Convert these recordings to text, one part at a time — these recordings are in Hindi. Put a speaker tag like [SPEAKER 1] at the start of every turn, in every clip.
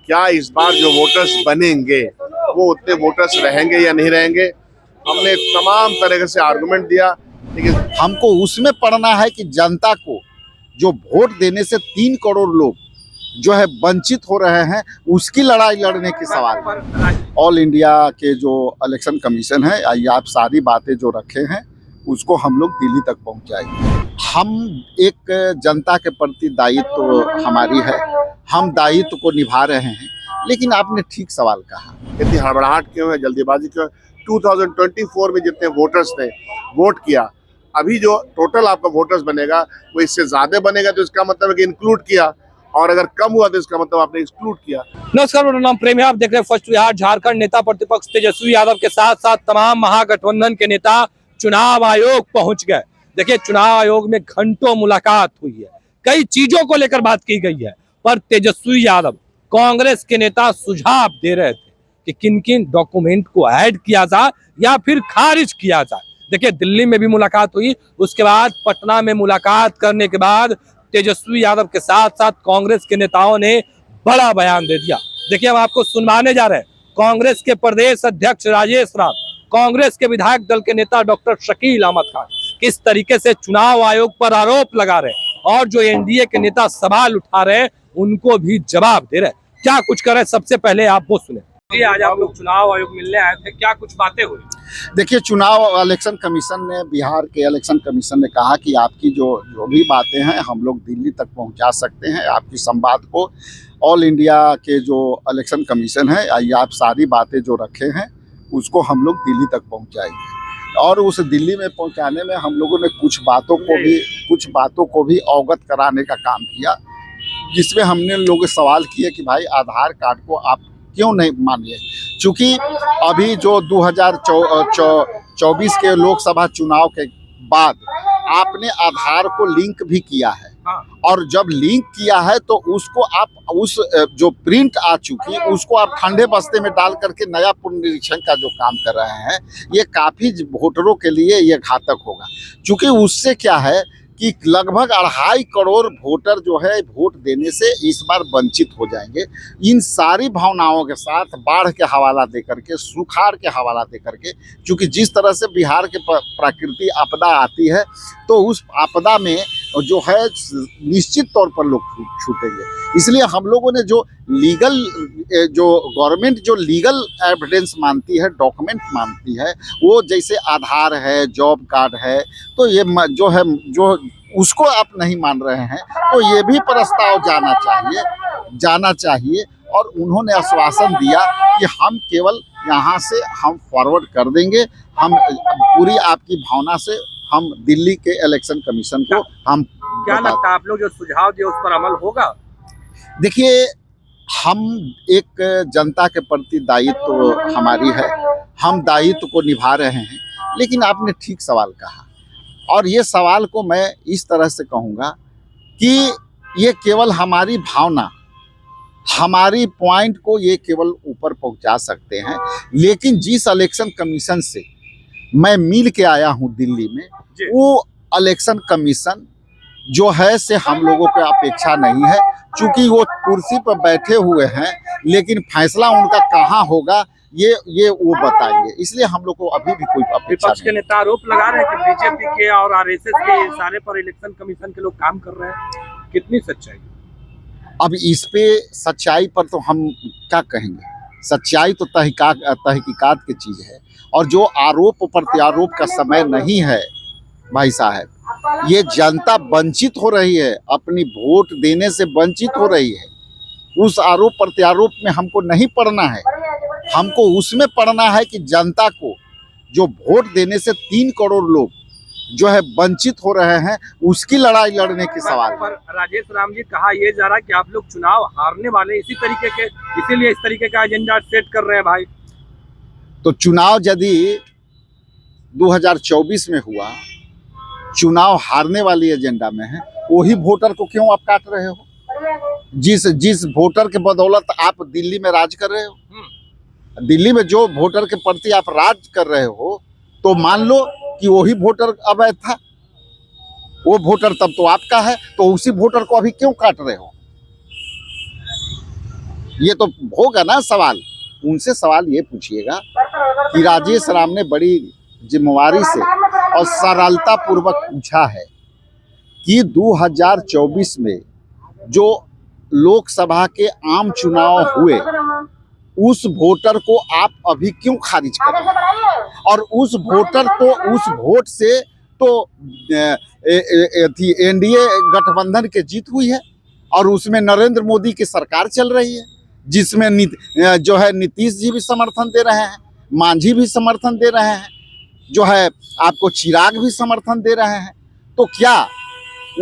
[SPEAKER 1] क्या इस बार जो वोटर्स बनेंगे वो उतने वोटर्स रहेंगे या नहीं रहेंगे। हमने तमाम तरह से आर्गुमेंट दिया, लेकिन
[SPEAKER 2] हमको उसमें पढ़ना है कि जनता को जो वोट देने से 3 करोड़ लोग जो है वंचित हो रहे हैं, उसकी लड़ाई लड़ने की सवाल है। ऑल इंडिया के जो इलेक्शन कमीशन है, ये आप सारी बातें जो रखे हैं उसको हम लोग दिल्ली तक पहुंचाएंगे। हम एक जनता के प्रति दायित्व हमारी है, हम दायित्व को निभा रहे हैं। लेकिन आपने ठीक सवाल कहा,
[SPEAKER 1] इतनी हड़बड़ाहट क्यों है, जल्दीबाजी क्यों है। 2024 में जितने वोटर्स ने वोट किया, अभी जो टोटल आपका वोटर्स बनेगा वो इससे ज्यादा बनेगा, तो इसका मतलब है कि इंक्लूड किया, और अगर कम हुआ तो इसका मतलब आपने एक्सक्लूड किया।
[SPEAKER 3] नमस्कार, मेरा नाम प्रेम है। आप देख रहे हैं फर्स्ट बिहार। झारखंड नेता प्रतिपक्ष तेजस्वी यादव के साथ साथ तमाम महागठबंधन के नेता चुनाव आयोग पहुंच गए। देखिए, चुनाव आयोग में घंटों मुलाकात हुई है, कई चीजों को लेकर बात की गई है, पर तेजस्वी यादव कांग्रेस के नेता सुझाव दे रहे थे कि किन किन डॉक्यूमेंट को ऐड किया जाए या फिर खारिज किया जाए। देखिए, दिल्ली में भी मुलाकात हुई, उसके बाद पटना में मुलाकात करने के बाद तेजस्वी यादव के साथ साथ कांग्रेस के नेताओं ने बड़ा बयान दे दिया। देखिए, हम आपको सुनवाने जा रहे हैं। कांग्रेस के प्रदेश अध्यक्ष राजेश राम, कांग्रेस के विधायक दल के नेता डॉक्टर शकील अहमद खान किस तरीके से चुनाव आयोग पर आरोप लगा रहे हैं, और जो एनडीए के नेता सवाल उठा रहे हैं उनको भी जवाब दे रहे हैं। क्या कुछ कर रहे हैं, सबसे पहले आप वो सुने। आज आप लोग चुनाव आयोग मिलने आए थे, क्या कुछ बातें हुई?
[SPEAKER 2] देखिए, चुनाव इलेक्शन कमीशन ने, बिहार के इलेक्शन कमीशन ने कहा कि आपकी जो भी बातें हैं हम लोग दिल्ली तक पहुंचा सकते हैं। आपकी संवाद को ऑल इंडिया के जो इलेक्शन कमीशन है, ये आप सारी बातें जो रखे हैं उसको हम लोग दिल्ली तक पहुंचाएंगे। और उस दिल्ली में पहुंचाने में हम लोगों ने कुछ बातों को भी अवगत कराने का काम किया, जिसमें हमने लोगों से सवाल किए कि भाई आधार कार्ड को आप क्यों नहीं मानिए। चूँकि अभी जो 2024 के लोकसभा चुनाव के बाद आपने आधार को लिंक भी किया है, और जब लिंक किया है तो उसको आप उस जो प्रिंट आ चुकी उसको आप ठंडे बस्ते में डाल करके नया पुनरीक्षण का जो काम कर रहे हैं, ये काफ़ी वोटरों के लिए ये घातक होगा। चूँकि उससे क्या है कि लगभग 2.5 करोड़ वोटर जो है वोट देने से इस बार वंचित हो जाएंगे। इन सारी भावनाओं के साथ बाढ़ के हवाला दे करके, सुखाड़ के हवाला दे करके, क्योंकि जिस तरह से बिहार के प्राकृतिक आपदा आती है तो उस आपदा में जो है निश्चित तौर पर लोग छूटेंगे। इसलिए हम लोगों ने जो लीगल, जो गवर्नमेंट जो लीगल एविडेंस मानती है, डॉक्यूमेंट मानती है, वो जैसे आधार है, जॉब कार्ड है, तो ये जो उसको आप नहीं मान रहे हैं, तो ये भी प्रस्ताव जाना चाहिए। और उन्होंने आश्वासन दिया कि हम केवल यहाँ से हम फॉरवर्ड कर देंगे, हम पूरी आपकी भावना से हम दिल्ली के इलेक्शन कमीशन को हम
[SPEAKER 3] क्या लगता है, आप लोग जो सुझाव दिए उस पर अमल होगा?
[SPEAKER 2] देखिए, हम एक जनता के प्रति दायित्व हमारी है, हम दायित्व को निभा रहे हैं। लेकिन आपने ठीक सवाल कहा, और ये सवाल को मैं इस तरह से कहूँगा कि ये केवल हमारी भावना, हमारी पॉइंट को ये केवल ऊपर पहुंचा सकते हैं। लेकिन जिस इलेक्शन कमीशन से मैं मिल के आया हूं दिल्ली में, वो इलेक्शन कमीशन जो है से हम लोगों को अपेक्षा नहीं है। चूंकि वो कुर्सी पर बैठे हुए हैं, लेकिन फैसला उनका कहाँ होगा ये वो बताएंगे। इसलिए हम लोग को अभी भी कोई अपेक्षा
[SPEAKER 3] विपक्ष के नेता आरोप लगा रहे हैं कि बीजेपी के और आरएसएस के इशारे पर इलेक्शन कमीशन के लोग काम कर रहे हैं। कितनी सच्चाई?
[SPEAKER 2] अब इस पे सच्चाई पर तो हम क्या कहेंगे। सच्चाई तो तहकीकात की चीज़ है, और जो आरोप प्रत्यारोप का समय नहीं है भाई साहब। ये जनता वंचित हो रही है, अपनी वोट देने से वंचित हो रही है। उस आरोप प्रत्यारोप में हमको नहीं पढ़ना है, हमको उसमें पढ़ना है कि जनता को जो वोट देने से 3 करोड़ लोग जो है वंचित हो रहे हैं, उसकी लड़ाई लड़ने की सवाल है।
[SPEAKER 3] राजेश राम जी, कहा यह जा रहा है कि आप लोग चुनाव हारने वाले, इसीलिए इस तरीके का एजेंडा सेट कर रहे हैं भाई।
[SPEAKER 2] तो चुनाव यदि 2024 में हुआ, चुनाव हारने वाली एजेंडा में है, वही वोटर को क्यों आप काट रहे हो? जिस वोटर के बदौलत आप दिल्ली में राज कर रहे हो, दिल्ली में जो वोटर के प्रति आप राज कर रहे हो, तो मान लो कि वही वोटर अवैध था, वो वोटर तब तो आपका है, तो उसी वोटर को अभी क्यों काट रहे हो? ये तो होगा ना सवाल। उनसे सवाल ये पूछिएगा कि राजेश राम ने बड़ी जिम्मेवारी से और सरलता पूर्वक पूछा है कि 2024 में जो लोकसभा के आम चुनाव हुए उस वोटर को आप अभी क्यों खारिज कर रहे हैं? और उस वोटर तो उस वोट से तो एनडीए गठबंधन की जीत हुई है और उसमें नरेंद्र मोदी की सरकार चल रही है, जिसमें जो है नीतीश जी भी समर्थन दे रहे हैं, मांझी भी समर्थन दे रहे हैं, जो है आपको चिराग भी समर्थन दे रहे हैं। तो क्या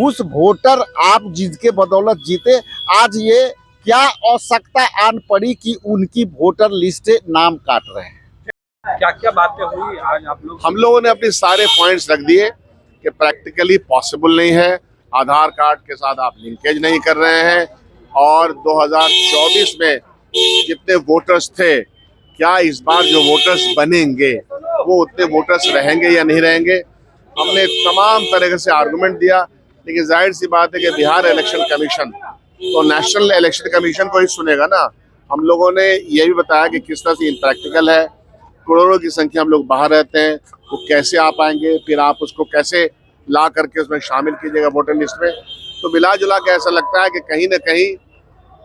[SPEAKER 2] उस वोटर आप जिसके बदौलत जीते, आज ये क्या आवश्यकता आन पड़ी कि उनकी वोटर लिस्ट नाम काट रहे हैं?
[SPEAKER 3] क्या क्या बातें हुई आज आप लोग?
[SPEAKER 1] हम लोगों ने अपने सारे पॉइंट्स रख दिए कि प्रैक्टिकली पॉसिबल नहीं है, आधार कार्ड के साथ आप लिंकेज नहीं कर रहे हैं और 2024 में जितने वोटर्स थे, क्या इस बार जो वोटर्स बनेंगे वो उतने वोटर्स रहेंगे या नहीं रहेंगे। हमने तमाम तरह से आर्गुमेंट दिया, लेकिन जाहिर सी बात है कि बिहार इलेक्शन कमीशन तो नेशनल इलेक्शन कमीशन को ही सुनेगा ना। हम लोगों ने ये भी बताया कि किस तरह से इम्प्रैक्टिकल है, करोड़ों की संख्या हम लोग बाहर रहते हैं, वो कैसे आ पाएंगे, फिर आप उसको कैसे ला करके उसमें शामिल कीजिएगा वोटर लिस्ट में। तो मिला जुला के ऐसा लगता है कि कहीं ना कहीं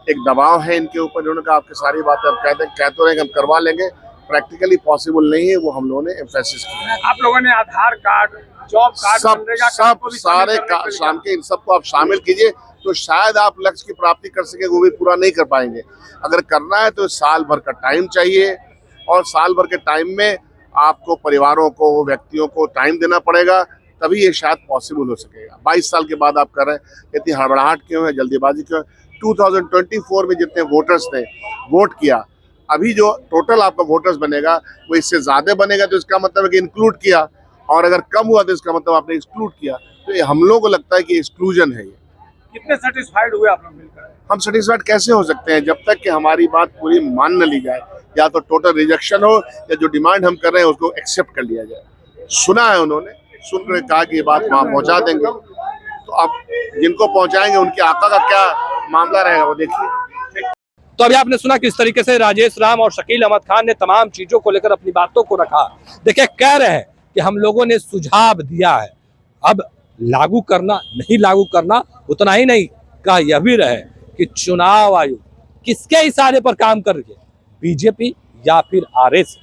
[SPEAKER 1] एक दबाव है इनके ऊपर, जिन्होंने कहा आपकी सारी बातें हम कह तो रहे हैं कि हम करवा लेंगे, प्रैक्टिकली पॉसिबल नहीं है, वो हम लोगों ने एम्फेसिस किया।
[SPEAKER 3] आप लोगों ने आधार कार्ड, जॉब कार्ड,
[SPEAKER 1] सब सारे शाम के इन सबको आप शामिल कीजिए, तो शायद आप लक्ष्य की प्राप्ति कर सके, वो भी पूरा नहीं कर पाएंगे। अगर करना है तो साल भर का टाइम चाहिए और साल भर के टाइम में आपको परिवारों को, व्यक्तियों को टाइम देना पड़ेगा, तभी ये शायद पॉसिबल हो सकेगा। 22 साल के बाद आप कर रहे हैं, इतनी हड़बड़ाहट क्यों है, जल्दीबाजी क्यों है? 2024 में जितने वोटर्स ने वोट किया, अभी जो टोटल आपका वोटर्स बनेगा वो इससे ज्यादा बनेगा, तो इसका मतलब है कि इंक्लूड किया, और अगर कम हुआ तो इसका मतलब आपने एक्सक्लूड किया। तो ये हम लोगों को लगता है कि एक्सक्लूजन है। ये
[SPEAKER 3] कितने सेटिस्फाइड हुए आप लोग मिलकर?
[SPEAKER 1] हम सेटिस्फाइड कैसे हो सकते हैं जब तक कि हमारी बात पूरी मान न ली जाए, या तो टोटल रिजेक्शन हो या जो डिमांड हम कर रहे हैं उसको एक्सेप्ट कर लिया जाए। सुना है उन्होंने, सुनकर कहा कि ये बात वहाँ पहुँचा देंगे, तो अब जिनको पहुँचाएंगे उनके आका का क्या मामला रहेगा वो देखिए।
[SPEAKER 3] तो अभी आपने सुना किस तरीके से राजेश राम और शकील अहमद खान ने तमाम चीजों को लेकर अपनी बातों को रखा। देखिए, कह रहे हैं कि हम लोगों ने सुझाव दिया है, अब लागू करना नहीं लागू करना, उतना ही नहीं कहा यह भी रहे कि चुनाव आयोग किसके इशारे पर काम कर रही है, बीजेपी या फिर आरएस।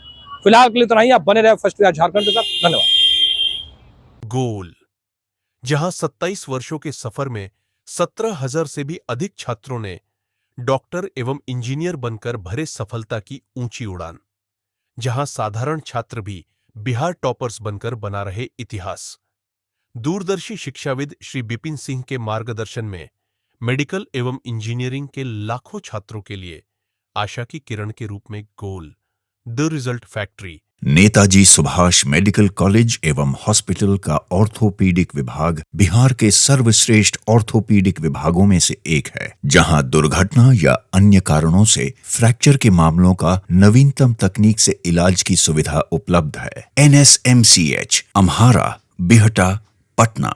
[SPEAKER 3] फिलहाल के लिए इतना ही। आप बने रहे फर्स्ट वीआर झारखंड के साथ। धन्यवाद।
[SPEAKER 4] गोल, जहां 27 वर्षों के सफर में 17,000 से भी अधिक छात्रों ने डॉक्टर एवं इंजीनियर बनकर भरे सफलता की ऊंची उड़ान, जहां साधारण छात्र भी बिहार टॉपर्स बनकर बना रहे इतिहास। दूरदर्शी शिक्षाविद श्री बिपिन सिंह के मार्गदर्शन में मेडिकल एवं इंजीनियरिंग के लाखों छात्रों के लिए आशा की किरण के रूप में goal, the result factory.
[SPEAKER 5] Netaji Subhash medical college एवं हॉस्पिटल का ऑर्थोपीडिक विभाग बिहार के सर्वश्रेष्ठ ऑर्थोपीडिक विभागों में से एक है, जहां दुर्घटना या अन्य कारणों से फ्रैक्चर के मामलों का नवीनतम तकनीक से इलाज की सुविधा उपलब्ध है। NSMCH, अम्हारा, बिहटा, पटना।